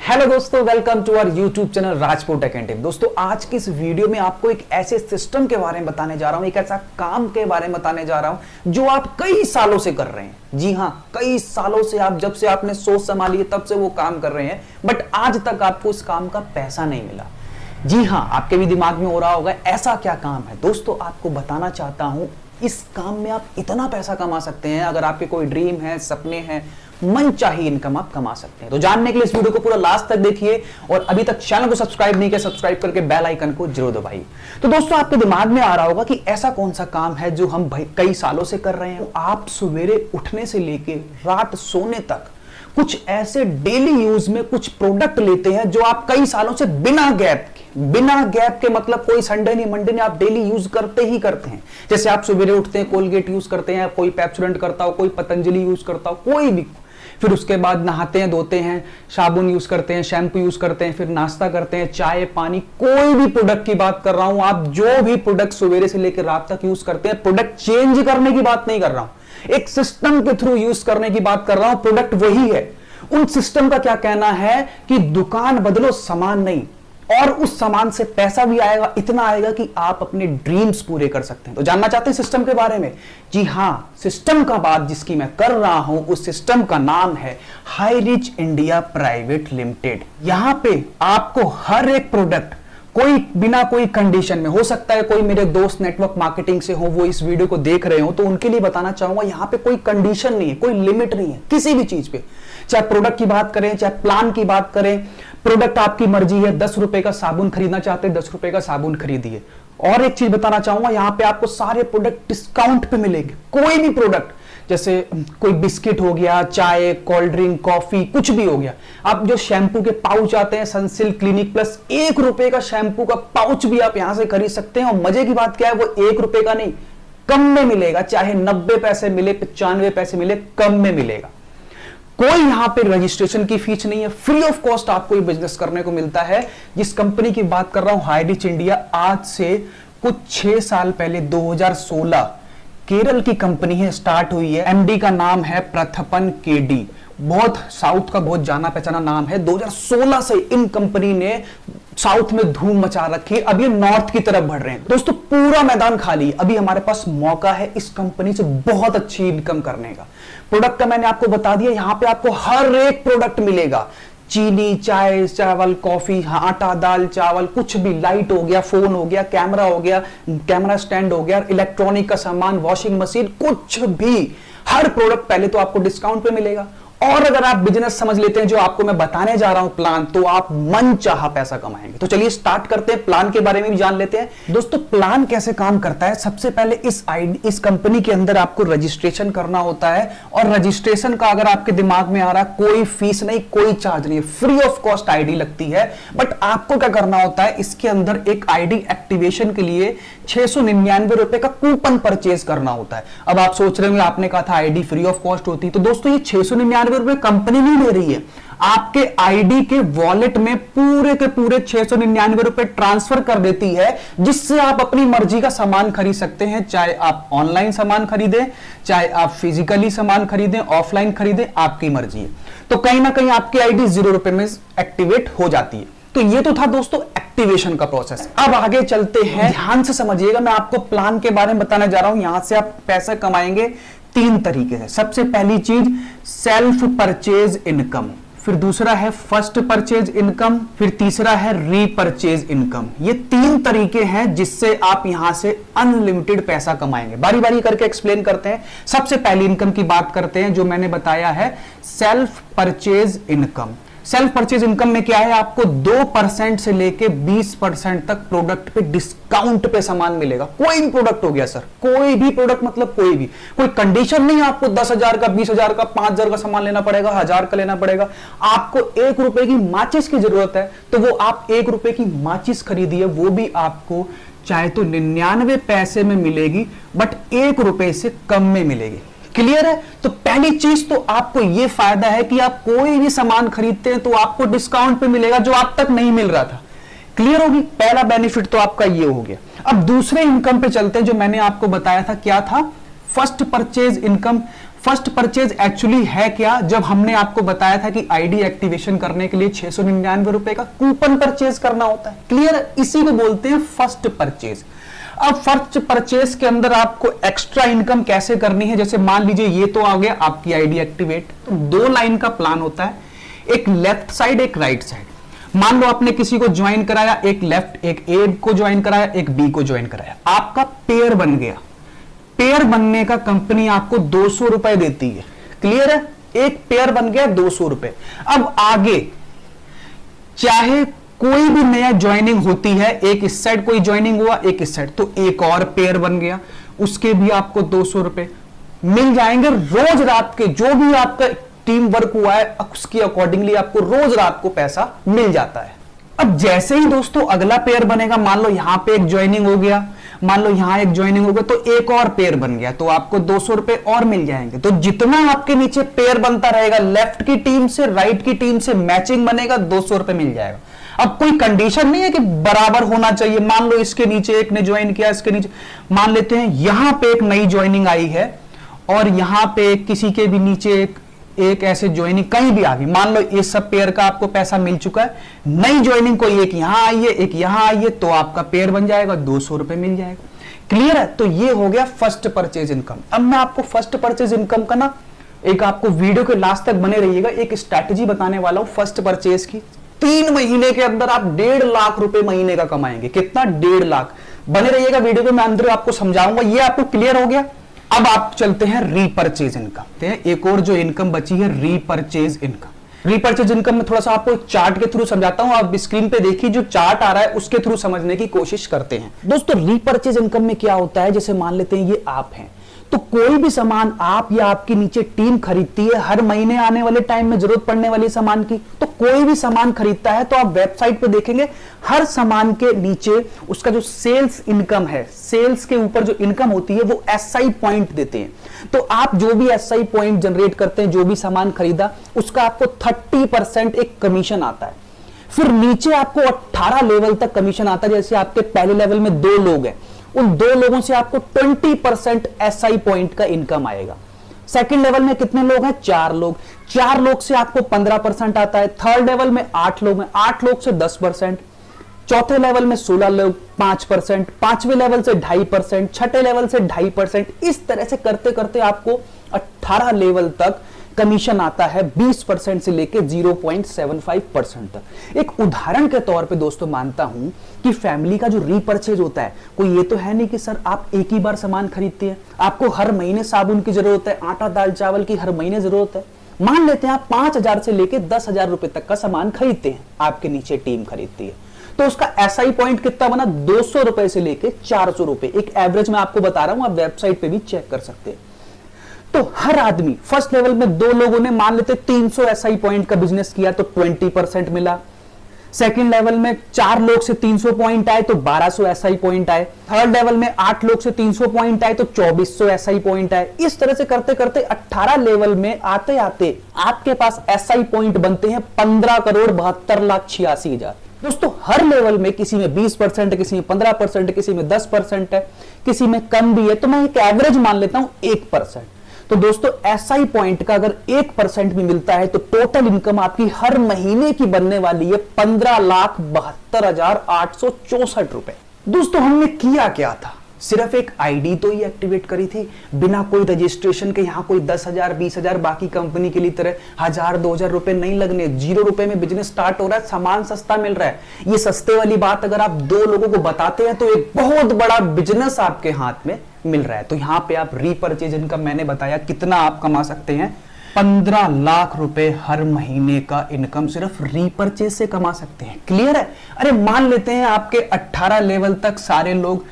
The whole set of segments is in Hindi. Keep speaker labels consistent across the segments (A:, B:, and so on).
A: हेलो दोस्तों, welcome to our YouTube channel Rajput academy. दोस्तों, आज की इस वीडियो में आपको एक ऐसे सिस्टम के बारे में बताने जा रहा हूं, एक ऐसा काम के बारे में बताने जा रहा हूं जो आप कई सालों से कर रहे हैं। जी हां, कई सालों से आप जब से आपने सोच संभाली है तब से वो काम कर रहे हैं, बट आज तक आपको उस काम का पैसा नहीं मिला। जी हां, आपके भी दिमाग में हो रहा होगा ऐसा क्या काम है। दोस्तों, आपको बताना चाहता हूं, इस काम में आप इतना पैसा कमा सकते हैं। अगर आपके कोई ड्रीम है, सपने हैं, मन चाहिए इनकम आप कमा सकते हैं। तो जानने के लिए इस वीडियो को पूरा लास्ट तक देखिए और अभी तक चैनल को सब्सक्राइब नहीं किया, सब्सक्राइब करके बेल आइकन को जरूर दबाइए। तो दोस्तों, आपके दिमाग में आ रहा होगा कि ऐसा कौन सा काम है जो हम कई सालों से कर रहे हैं। आप सवेरे उठने से लेके रात सोने तक कुछ ऐसे डेली यूज में कुछ प्रोडक्ट लेते हैं जो आप कई सालों से बिना गैप के मतलब कोई संडे नहीं मंडे नहीं, आप डेली यूज करते ही करते हैं। जैसे आप सवेरे उठते हैं, कोलगेट यूज करते हैं, कोई पेप्सोडेंट करता हो, कोई पतंजलि यूज करता हो, कोई भी। फिर उसके बाद नहाते हैं, धोते हैं, साबुन यूज करते हैं, शैम्पू यूज करते हैं, फिर नाश्ता करते हैं, चाय पानी, कोई भी प्रोडक्ट की बात कर रहा हूं। आप जो भी प्रोडक्ट सवेरे से लेकर रात तक यूज करते हैं, प्रोडक्ट चेंज करने की बात नहीं कर रहा हूं, एक सिस्टम के थ्रू यूज करने की बात कर रहा हूं। प्रोडक्ट वही है। उन सिस्टम का क्या कहना है कि दुकान बदलो, सामान नहीं, और उस सामान से पैसा भी आएगा, इतना आएगा कि आप अपने ड्रीम्स पूरे कर सकते हैं। तो जानना चाहते हैं सिस्टम के बारे में? जी हां, सिस्टम का बात जिसकी मैं कर रहा हूं, उस सिस्टम का नाम है high rich India private limited. यहां पे आपको हर एक प्रोडक्ट कोई बिना कोई कंडीशन में, हो सकता है कोई मेरे दोस्त नेटवर्क मार्केटिंग से हो, वो इस वीडियो को देख रहे हो, तो उनके लिए बताना चाहूंगा यहां पे कोई कंडीशन नहीं है, कोई लिमिट नहीं है किसी भी चीज पे। चाहे प्रोडक्ट की बात करें, चाहे प्लान की बात करें, प्रोडक्ट आपकी मर्जी है। 10 रुपए का साबुन खरीदना चाहते हैं, 10 रुपए का साबुन खरीदिए। और एक चीज बताना चाहूंगा, यहां पे आपको सारे प्रोडक्ट डिस्काउंट पे मिलेंगे। कोई भी प्रोडक्ट, जैसे कोई बिस्किट हो गया, चाय, कोल्ड ड्रिंक, कॉफी, कुछ भी हो गया। आप जो शैम्पू के पाउच आते हैं, सनसिल्क, क्लिनिक प्लस, 1 रुपए का शैम्पू का पाउच भी आप यहां से खरीद सकते हैं। और मजे की बात क्या है, वो 1 रुपए का नहीं, कम में मिलेगा। चाहे 90 पैसे मिले, 95 पैसे मिले, कम में मिलेगा। कोई यहां पे रजिस्ट्रेशन की फीस नहीं है, फ्री ऑफ कॉस्ट आपको ये बिजनेस करने को मिलता है। जिस कंपनी की बात कर रहा हूं, हाई रिच इंडिया, आज से कुछ 6 साल पहले 2016 केरल की कंपनी है, स्टार्ट हुई है। एमडी का नाम है प्रथपन केडी, बहुत साउथ का बहुत जाना पहचाना नाम है। 2016 से इन कंपनी ने साउथ में धूम मचा रखी है। अब ये नॉर्थ की तरफ बढ़ रहे हैं। दोस्तों, पूरा मैदान खाली, अभी हमारे पास मौका है इस कंपनी से बहुत अच्छी इनकम करने का। प्रोडक्ट का मैंने आपको बता दिया, यहां पे आपको हर एक प्रोडक्ट मिलेगा। चीनी, चाय, चावल, कॉफी, आटा, दाल, चावल, कुछ भी, लाइट हो गया, फोन हो गया, कैमरा हो गया, कैमरा स्टैंड हो गया, इलेक्ट्रॉनिक का सामान, वॉशिंग मशीन, कुछ भी, हर प्रोडक्ट पहले तो आपको डिस्काउंट पे मिलेगा। और अगर आप बिजनेस समझ लेते हैं जो आपको मैं बताने जा रहा हूं प्लान, तो आप मन चाहा पैसा कमाएंगे। तो चलिए स्टार्ट करते हैं, प्लान के बारे में भी जान लेते हैं। दोस्तों, प्लान कैसे काम करता है? सबसे पहले इस कंपनी के अंदर आपको रजिस्ट्रेशन करना होता है। और रजिस्ट्रेशन का अगर आपके दिमाग में आ रहा, कोई फीस नहीं, कोई चार्ज नहीं है, फ्री ऑफ कॉस्ट आईडी लगती है। बट आपको क्या करना होता है, इसके अंदर एक आईडी एक्टिवेशन के लिए 699 रुपए का कूपन परचेज करना होता है। अब आप सोच रहे होंगे, आपने कहा था आईडी फ्री ऑफ कॉस्ट होती, तो दोस्तों ये 699 रुपए कंपनी नहीं ले रही है, आपके आईडी के वॉलेट में पूरे के पूरे 699 रुपए ट्रांसफर कर देती है, जिससे आप अपनी मर्जी का सामान खरीद सकते हैं। चाहे आप ऑनलाइन सामान खरीदें, चाहे आप फिजिकली सामान खरीदें, ऑफलाइन खरीदें, आपकी मर्जी है। तो कहीं ना कहीं आपकी आईडी 0 रुपए में एक्टिवेट हो जाती है। तो ये तो था दोस्तों एक्टिवेशन का प्रोसेस। अब आगे चलते हैं, ध्यान से समझिएगा, मैं आपको प्लान के बारे में बताने जा रहा हूं। यहां से आप पैसे कमाएंगे 3 तरीके से। सबसे पहली चीज सेल्फ परचेज इनकम, फिर दूसरा है फर्स्ट परचेज इनकम, फिर तीसरा है रीपरचेज इनकम। ये 3 तरीके हैं जिससे आप यहां से अनलिमिटेड पैसा कमाएंगे। बारी बारी करके एक्सप्लेन करते हैं। सबसे पहली इनकम की बात करते हैं, जो मैंने बताया है self purchase income. Self purchase income में क्या है, आपको 2% से लेके 20% तक प्रोडक्ट पे डिस्काउंट पे सामान मिलेगा। कोई भी प्रोडक्ट हो गया सर, कोई भी प्रोडक्ट, मतलब कोई भी, कोई कंडीशन नहीं है आपको 10,000 का, 20,000 का, 5,000 का सामान लेना पड़ेगा, 1,000 का लेना पड़ेगा। आपको 1 रुपए की माचिस की जरूरत है, तो वो आप 1 रुपए की माचिस खरीदिए, वो भी आपको चाहे तो 99 पैसे में मिलेगी, बट 1 रुपए से कम में मिलेगी। क्लियर है? तो पहली चीज तो आपको यह फायदा है कि आप कोई भी सामान खरीदते हैं तो आपको डिस्काउंट पे मिलेगा, जो आप तक नहीं मिल रहा था। क्लियर होगी? पहला बेनिफिट तो आपका ये हो गया। अब दूसरे इनकम पे चलते हैं, जो मैंने आपको बताया था, क्या था? First purchase income. First purchase actually है क्या? जब हमने आपको बताया था कि आईडी एक्टिवेशन करने के लिए 699 रुपए का कूपन परचेज करना होता है। क्लियर? इसी को बोलते हैं फर्स्ट परचेज। अब फर्स्ट परचेज के अंदर आपको एक्स्ट्रा इनकम कैसे करनी है? जैसे मान लीजिए ये तो आ गया आपकी आईडी एक्टिवेट, तो 2 लाइन का प्लान होता है, एक लेफ्ट साइड एक राइट साइड। मान लो आपने किसी को ज्वाइन कराया, एक लेफ्ट एक ए को ज्वाइन कराया, एक बी को ज्वाइन कराया, आपका पेयर बन गया। पेयर बनने का कंपनी आपको 200 रुपए देती है। क्लियर है? एक पेयर बन गया 200 रुपए। अब आगे चाहे कोई भी नया ज्वाइनिंग होती है, एक इस साइड कोई ज्वाइनिंग हुआ, एक इस साइड, तो एक और पेयर बन गया, उसके भी आपको 200 रुपए मिल जाएंगे। रोज रात के जो भी आपका टीम वर्क हुआ है उसके अकॉर्डिंगली आपको रोज रात को पैसा मिल जाता है। अब जैसे ही दोस्तों अगला पेयर बनेगा, मान लो यहां पे एक ज्वाइनिंग हो गया, मान लो यहां एक ज्वाइनिंग हो गया, तो एक और पेयर बन गया, तो आपको 200 रुपए और मिल जाएंगे। तो जितना आपके नीचे पेयर बनता रहेगा, लेफ्ट की टीम से राइट की टीम से मैचिंग बनेगा, 200 रुपए मिल जाएगा। अब कोई कंडीशन नहीं है कि बराबर होना चाहिए। मान लो इसके नीचे एक ने ज्वाइन किया, इसके नीचे मान लेते हैं यहां पे एक नई ज्वाइनिंग आई है और यहां पे किसी के भी नीचे एक ऐसे ज्वाइनिंग कहीं भी आ गई, मान लो इस सब पेयर का आपको पैसा मिल चुका है, नई ज्वाइनिंग कोई एक यहां आई है एक यहां आई है, तो आपका पेयर बन जाएगा, 200 रुपए मिल जाएगा। क्लियर है? तो ये हो गया फर्स्ट परचेज इनकम। अब मैं आपको फर्स्ट परचेज इनकम का ना एक आपको वीडियो के लास्ट तक बने रहिएगा, एक स्ट्रैटेजी बताने वाला हूं फर्स्ट परचेज की। 3 महीने के अंदर आप 1.5 लाख रुपए महीने का कमाएंगे। कितना? 1.5 लाख। बने रहिएगा वीडियो के, मैं अंदर आपको समझाऊंगा। ये आपको क्लियर हो गया? अब आप चलते हैं रीपरचेज इनकम। एक और जो इनकम बची है रीपरचेज इनकम। रीपरचेज इनकम में थोड़ा सा आपको चार्ट के थ्रू समझाता हूं। आप स्क्रीन पे देखिए, जो चार्ट आ रहा है उसके थ्रू समझने की कोशिश करते हैं। दोस्तों रीपरचेज इनकम में क्या होता है, जैसे मान लेते हैं ये आप हैं, तो कोई भी सामान आप या आपके नीचे टीम खरीदती है, हर महीने आने वाले टाइम में जरूरत पड़ने वाली सामान की, तो कोई भी सामान खरीदता है तो आप वेबसाइट पे देखेंगे हर सामान के नीचे उसका जो सेल्स इनकम है, सेल्स के ऊपर जो इनकम होती है वो एसआई पॉइंट देते हैं। तो आप जो भी एसआई पॉइंट जनरेट करते हैं, जो भी सामान खरीदा, उसका आपको 30% एक कमीशन आता है। फिर नीचे आपको 18 लेवल तक कमीशन आता है। जैसे आपके पहले लेवल में 2 लोग हैं, उन 2 लोगों से आपको 20% एसआई पॉइंट का इनकम आएगा। सेकंड लेवल में कितने लोग हैं? 4 लोग। 4 लोग से आपको 15% आता है। थर्ड लेवल में 8 लोग हैं, 8 लोग से 10%। चौथे लेवल में 16 लोग, 5%। पांचवें लेवल से 2.5%, छठे लेवल से 2.5%। इस तरह से करते करते आपको 18 लेवल तक कमीशन आता है, 20% से लेके 0.75% तक। एक उदाहरण के तौर पे दोस्तों मानता हूं कि फैमिली का जो रीपरचेज होता है, कोई ये तो है नहीं कि सर आप एक ही बार सामान खरीदते हैं, आपको हर महीने साबुन की जरूरत है, आटा दाल चावल की हर महीने जरूरत है। मान लेते हैं आप 5,000 से लेके 10,000 रुपए तक का सामान खरीदते हैं, आपके नीचे टीम खरीदती है, तो उसका एसआई पॉइंट कितना बना? 200 रुपए से लेके 400 रुपए। एक एवरेज में आपको बता रहा हूं, आप वेबसाइट पे भी चेक कर सकते हैं। तो हर आदमी फर्स्ट लेवल में 2 लोगों ने मान लेते 300 एसआई पॉइंट का बिजनेस किया तो 20% मिला। सेकंड लेवल में 4 लोग से 300 पॉइंट आए तो 1200 एसआई पॉइंट आए। थर्ड लेवल में 8 लोग से 300 पॉइंट आए तो 2400 एसआई पॉइंट आए। इस तरह से करते करते 18 लेवल में आते आते आपके पास एसआई पॉइंट बनते हैं 15,72,86,000। दोस्तों हर लेवल में किसी में 20%, किसी में 15%, किसी में 10% है, किसी में कम भी है, तो मैं एक एवरेज मान लेता हूं 1%। तो दोस्तों एसआई पॉइंट का अगर 1% भी मिलता है तो टोटल इनकम आपकी हर महीने की बनने वाली है 15,72,864 रुपए। दोस्तों हमने किया क्या था? सिर्फ एक आईडी तो ही एक्टिवेट करी थी, बिना कोई रजिस्ट्रेशन के। यहां कोई 10,000 20,000 बाकी कंपनी के लिए तरह 1,000-2,000 रुपए नहीं लगने। 0 रुपए में बिजनेस स्टार्ट हो रहा है, सामान सस्ता मिल रहा है। ये सस्ते वाली बात अगर आप 2 लोगों को बताते हैं तो एक बहुत बड़ा बिजनेस आपके हाथ में मिल रहा है। तो यहां पे आप रीपरचेज इनकम मैंने बताया कितना आप कमा सकते हैं, 15 लाख रुपए हर महीने का इनकम सिर्फ रीपरचेज से कमा सकते हैं। क्लियर है? अरे मान लेते हैं आपके 18 लेवल तक सारे लोग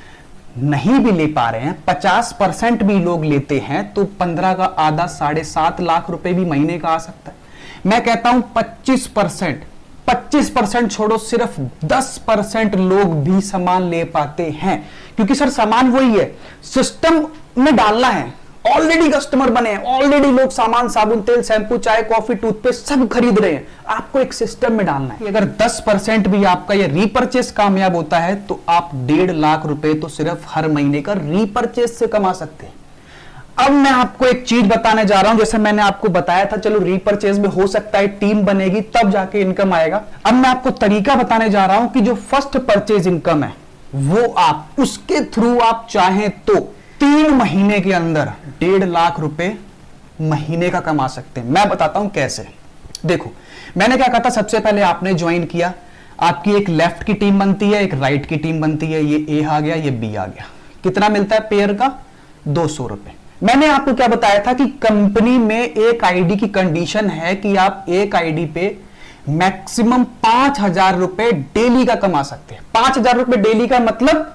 A: नहीं भी ले पा रहे हैं, 50% भी लोग लेते हैं, तो 15 का आधा 7.5 लाख रुपए भी महीने का आ सकता है। मैं कहता हूं 25% छोड़ो, सिर्फ 10% लोग भी सामान ले पाते हैं। क्योंकि सर सामान वही है, सिस्टम में डालना है। ऑलरेडी कस्टमर बने हैं, ऑलरेडी लोग सामान, साबुन, तेल, शैम्पू, चाय, कॉफी, टूथपेस्ट सब खरीद रहे हैं। आपको एक सिस्टम में डालना है। अगर 10% भी आपका ये रीपरचेस कामयाब होता है तो आप 1.5 लाख रुपए तो सिर्फ हर महीने का रीपरचेस से कमा सकते हैं। अब मैं आपको एक चीज बताने जा रहा हूं, जैसे मैंने आपको बताया था, चलो रीपर्चेज में हो सकता है टीम बनेगी तब जाके इनकम आएगा। अब मैं आपको तरीका बताने जा रहा हूं कि जो फर्स्ट परचेज इनकम है वो आप उसके थ्रू आप चाहें तो 3 महीने के अंदर 1.5 लाख रुपए महीने का कमा सकते हैं। मैं बताता हूं कैसे। देखो, मैंने क्या कहा था, सबसे पहले आपने ज्वाइन किया, आपकी एक लेफ्ट की टीम बनती है, एक राइट की टीम बनती है, ये ए आ गया, ये बी आ गया। कितना मिलता है पेयर का? 200 रुपए। मैंने आपको क्या बताया था कि कंपनी में एक आईडी की कंडीशन है कि आप एक आईडी पे मैक्सिमम 5,000 रुपए डेली का कमा सकते हैं। 5,000 रुपए डेली का मतलब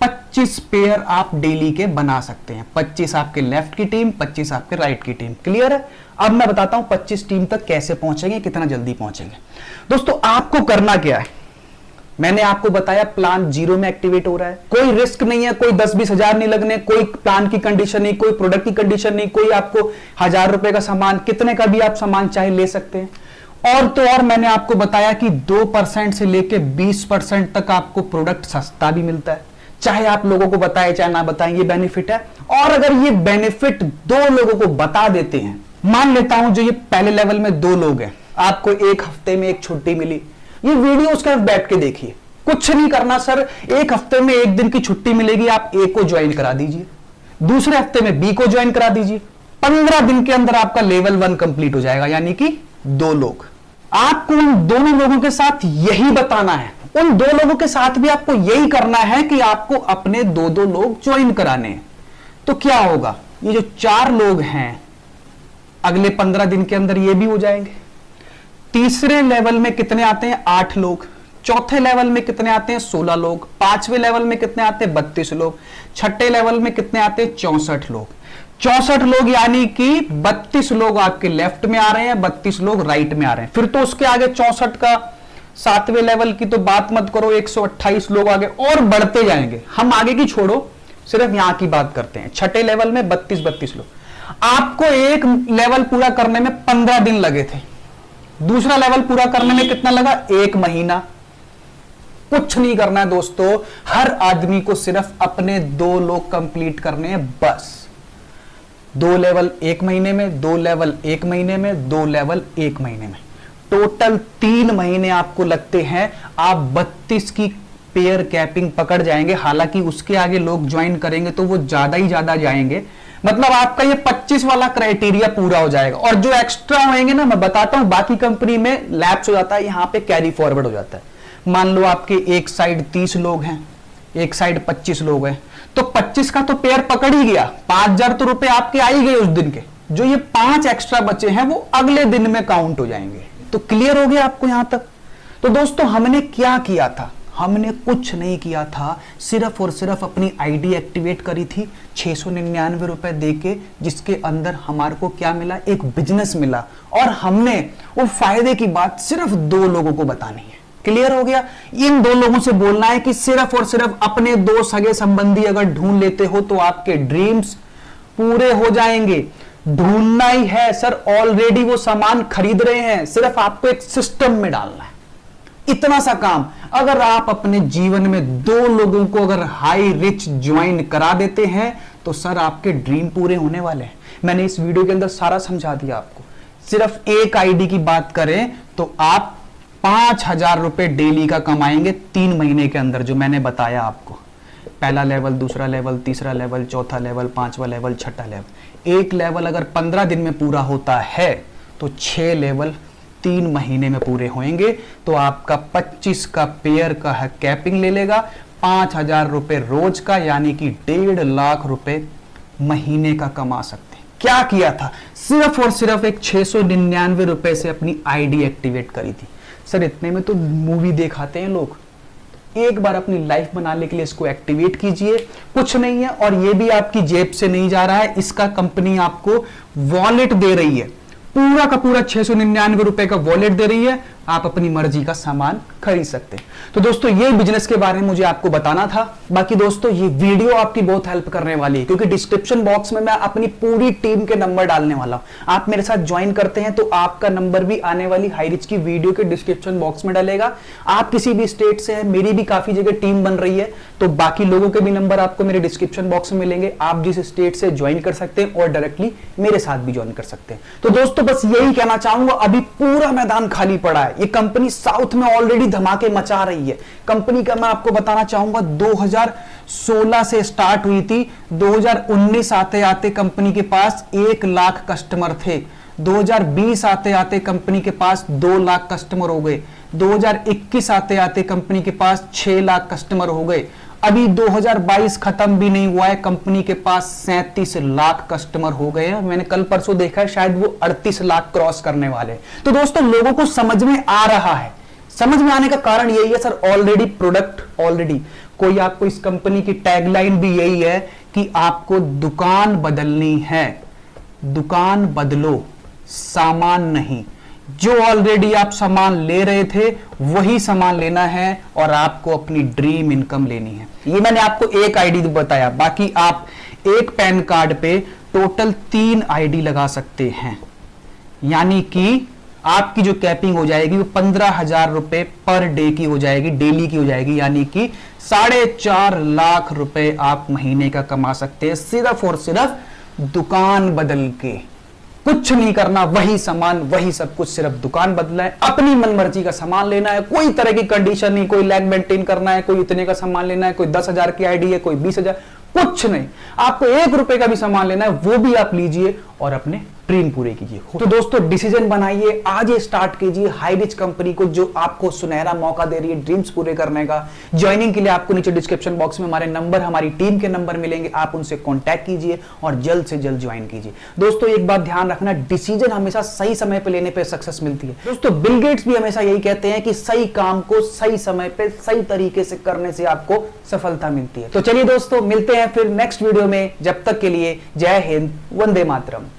A: 25 पेयर आप डेली के बना सकते हैं। 25 आपके लेफ्ट की टीम, 25 आपके राइट की टीम। क्लियर है? अब मैं बताता हूं 25 टीम तक कैसे पहुंचेंगे, कितना जल्दी पहुंचेंगे। दोस्तों, आपको करना क्या है, मैंने आपको बताया प्लान 0 में एक्टिवेट हो रहा है, कोई रिस्क नहीं है, कोई 10-20 हजार नहीं लगने, कोई प्लान की कंडीशन नहीं, कोई प्रोडक्ट की कंडीशन नहीं, कोई आपको 1,000 रुपए का सामान, कितने का भी आप सामान चाहे ले सकते हैं। और तो और मैंने आपको बताया कि 2% से लेके 20% तक आपको प्रोडक्ट सस्ता भी मिलता है, चाहे आप लोगों को बताएं चाहे ना बताएं, ये बेनिफिट है। और अगर ये बेनिफिट 2 लोगों को बता देते हैं, मान लेता हूं जो ये पहले लेवल में 2 लोग हैं, आपको 1 हफ्ते में एक छुट्टी मिली, ये वीडियो उसके साथ बैठ के देखिए, कुछ नहीं करना सर, 1 हफ्ते में 1 दिन की छुट्टी मिलेगी, आप ए को ज्वाइन करा दीजिए, दूसरे हफ्ते में बी को ज्वाइन करा दीजिए, 15 दिन के अंदर आपका लेवल 1 कंप्लीट हो जाएगा, यानी कि 2 लोग। आपको उन दोनों लोगों के साथ यही बताना है, उन 2 लोगों के साथ भी आपको यही करना है कि आपको अपने 2-2 लोग ज्वाइन कराने हैं। तो क्या होगा, ये जो 4 लोग हैं अगले 15 दिन के अंदर ये भी हो जाएंगे। तीसरे लेवल में कितने आते हैं? 8 लोग। चौथे लेवल में कितने आते हैं? 16 लोग। 5वें लेवल में कितने आते हैं? 32 लोग। छठे लेवल में कितने आते हैं? 64 लोग। 64 लोग यानी कि 32 लोग आपके लेफ्ट में आ रहे हैं, 32 लोग राइट में आ रहे हैं। फिर तो उसके आगे 64 का 7वें लेवल की तो बात मत करो, 128 लोग आगे और बढ़ते जाएंगे। हम आगे की छोड़ो, सिर्फ यहां की बात करते हैं। छठे लेवल में 32 लोग। आपको एक लेवल पूरा करने में 15 दिन लगे थे, दूसरा लेवल पूरा करने में कितना लगा? 1 महीना। कुछ नहीं करना है दोस्तों, हर आदमी को सिर्फ अपने 2 लोग कंप्लीट करने हैं, बस। 2 लेवल 1 महीने में, 2 लेवल 1 महीने में, 2 लेवल 1 महीने में, टोटल 3 महीने आपको लगते हैं। आप 32 की पेयर कैपिंग पकड़ जाएंगे। हालांकि उसके आगे लोग ज्वाइन करेंगे तो वो ज्यादा ही ज्यादा जाएंगे, मतलब आपका ये 25 वाला क्राइटेरिया पूरा हो जाएगा। और जो एक्स्ट्रा होंगे ना, मैं बताता हूं, बाकी कंपनी में लैप्स हो जाता है, यहां पे कैरी फॉरवर्ड हो जाता है। मान लो आपके एक साइड 30 लोग हैं, एक साइड 25 लोग हैं, तो 25 का तो पेयर पकड़ ही गया, 5,000 तो रुपए आपके आ ही गए उस दिन के। जो ये 5 एक्स्ट्रा बचे हैं वो अगले दिन में काउंट हो जाएंगे। तो क्लियर हो गया आपको यहां तक? तो दोस्तों, हमने क्या किया था? हमने कुछ नहीं किया था, सिर्फ और सिर्फ अपनी आईडी एक्टिवेट करी थी 699 रुपए देके, जिसके अंदर हमारे को क्या मिला? एक बिजनेस मिला। और हमने वो फायदे की बात सिर्फ 2 लोगों को बतानी है। क्लियर हो गया? इन 2 लोगों से बोलना है कि सिर्फ और सिर्फ अपने 2 सगे संबंधी अगर ढूंढ लेते हो तो आपके ड्रीम्स पूरे हो जाएंगे। ढूंढना ही है सर, ऑलरेडी वो सामान खरीद रहे हैं, सिर्फ आपको एक सिस्टम में डालना है, इतना सा काम। अगर आप अपने जीवन में 2 लोगों को अगर हाई रिच ज्वाइन करा देते हैं तो सर आपके ड्रीम पूरे होने वाले हैं। मैंने इस वीडियो के अंदर सारा समझा दिया आपको। सिर्फ एक आईडी की बात करें तो आप 5,000 रुपए डेली का कमाएंगे 3 महीने के अंदर, जो मैंने बताया आपको। पहला लेवल, दूसरा लेवल, तीसरा लेवल, चौथा लेवल, 5वां लेवल, छठा लेवल। एक लेवल अगर 15 दिन में पूरा होता है तो 6 लेवल 3 महीने में पूरे होंगे। तो आपका 25 का पेयर का है कैपिंग ले लेगा, 5,000 रुपए रोज का, यानी कि 1.5 लाख रुपए महीने का कमा सकते हैं। क्या किया था? सिर्फ और सिर्फ एक 699 रुपए से अपनी आईडी एक्टिवेट करी थी। सर इतने में तो मूवी दिखाते हैं लोग। एक बार अपनी लाइफ बनाने के लिए इसको एक्टिवेट कीजिए, कुछ नहीं है। और ये भी आपकी जेब से नहीं जा रहा है, इसका कंपनी आपको वॉलेट दे रही है, पूरा का पूरा 699 रुपए का वॉलेट दे रही है। आप अपनी मर्जी का सामान खरीद सकते हैं। तो दोस्तों ये बिजनेस के बारे में मुझे आपको बताना था। बाकी दोस्तों ये वीडियो आपकी बहुत हेल्प करने वाली है, क्योंकि डिस्क्रिप्शन बॉक्स में मैं अपनी पूरी टीम के नंबर डालने वाला हूं। आप मेरे साथ ज्वाइन करते हैं तो आपका नंबर भी आने वाली हाईरिच की वीडियो के डिस्क्रिप्शन बॉक्स में डलेगा। आप किसी भी स्टेट से हैं, मेरी भी काफी जगह टीम बन रही है, तो बाकी लोगों के भी नंबर आपको मेरे डिस्क्रिप्शन बॉक्स में मिलेंगे। आप जिस स्टेट से ज्वाइन कर सकते हैं और डायरेक्टली मेरे साथ भी ज्वाइन कर सकते हैं। तो दोस्तों बस यही कहना चाहूंगा, अभी पूरा मैदान खाली पड़ा है। ये कंपनी साउथ में ऑलरेडी धमाके मचा रही है। कंपनी का मैं आपको बताना चाहूंगा 2016 से स्टार्ट हुई थी। 2019 आते आते कंपनी के पास 1 लाख कस्टमर थे। 2020 आते आते कंपनी के पास 2 लाख कस्टमर हो गए। 2021 आते आते कंपनी के पास 6 लाख कस्टमर हो गए। अभी 2022 खत्म भी नहीं हुआ है, कंपनी के पास 37 लाख कस्टमर हो गए हैं। मैंने कल परसों देखा है, शायद वो 38 लाख क्रॉस करने वाले हैं। तो दोस्तों लोगों को समझ में आ रहा है। समझ में आने का कारण यही है सर, ऑलरेडी प्रोडक्ट ऑलरेडी कोई आपको, इस कंपनी की टैगलाइन भी यही है कि आपको दुकान बदलनी है, दुकान बदलो, सामान नहीं। जो ऑलरेडी आप सामान ले रहे थे वही सामान लेना है और आपको अपनी ड्रीम इनकम लेनी है। ये मैंने आपको एक आईडी बताया, बाकी आप एक पैन कार्ड पे टोटल 3 आईडी लगा सकते हैं। यानी कि आपकी जो कैपिंग हो जाएगी वो 15,000 रुपए पर डे की हो जाएगी, डेली की हो जाएगी। यानी कि 4.5 लाख रुपए आप महीने का कमा सकते हैं, सिर्फ और सिर्फ दुकान बदल के। कुछ नहीं करना, वही सामान वही सब कुछ, सिर्फ दुकान बदलना है, अपनी मनमर्जी का सामान लेना है, कोई तरह की कंडीशन नहीं, कोई लैग मेंटेन करना है, कोई इतने का सामान लेना है, कोई 10,000 की आईडी है, कोई 20,000, कुछ नहीं। आपको 1 रुपए का भी सामान लेना है वो भी आप लीजिए और अपने ड्रीम पूरे कीजिए। तो दोस्तों डिसीजन बनाइए, आज ये स्टार्ट कीजिए हाईरिच कंपनी को, जो आपको सुनहरा मौका दे रही है ड्रीम्स पूरे करने का। ज्वाइनिंग के लिए आपको नीचे डिस्क्रिप्शन बॉक्स में हमारे नंबर, हमारी टीम के नंबर मिलेंगे, आप उनसे कॉन्टैक्ट कीजिए और जल्द से जल्द ज्वाइन कीजिए। दोस्तों एक बात ध्यान रखना, डिसीजन हमेशा सही समय पर लेने पर सक्सेस मिलती है। दोस्तों बिल गेट्स भी हमेशा यही कहते हैं कि सही काम को सही समय पे सही तरीके से करने से आपको सफलता मिलती है। तो चलिए दोस्तों मिलते हैं फिर नेक्स्ट वीडियो में, जब तक के लिए जय हिंद, वंदे मातरम।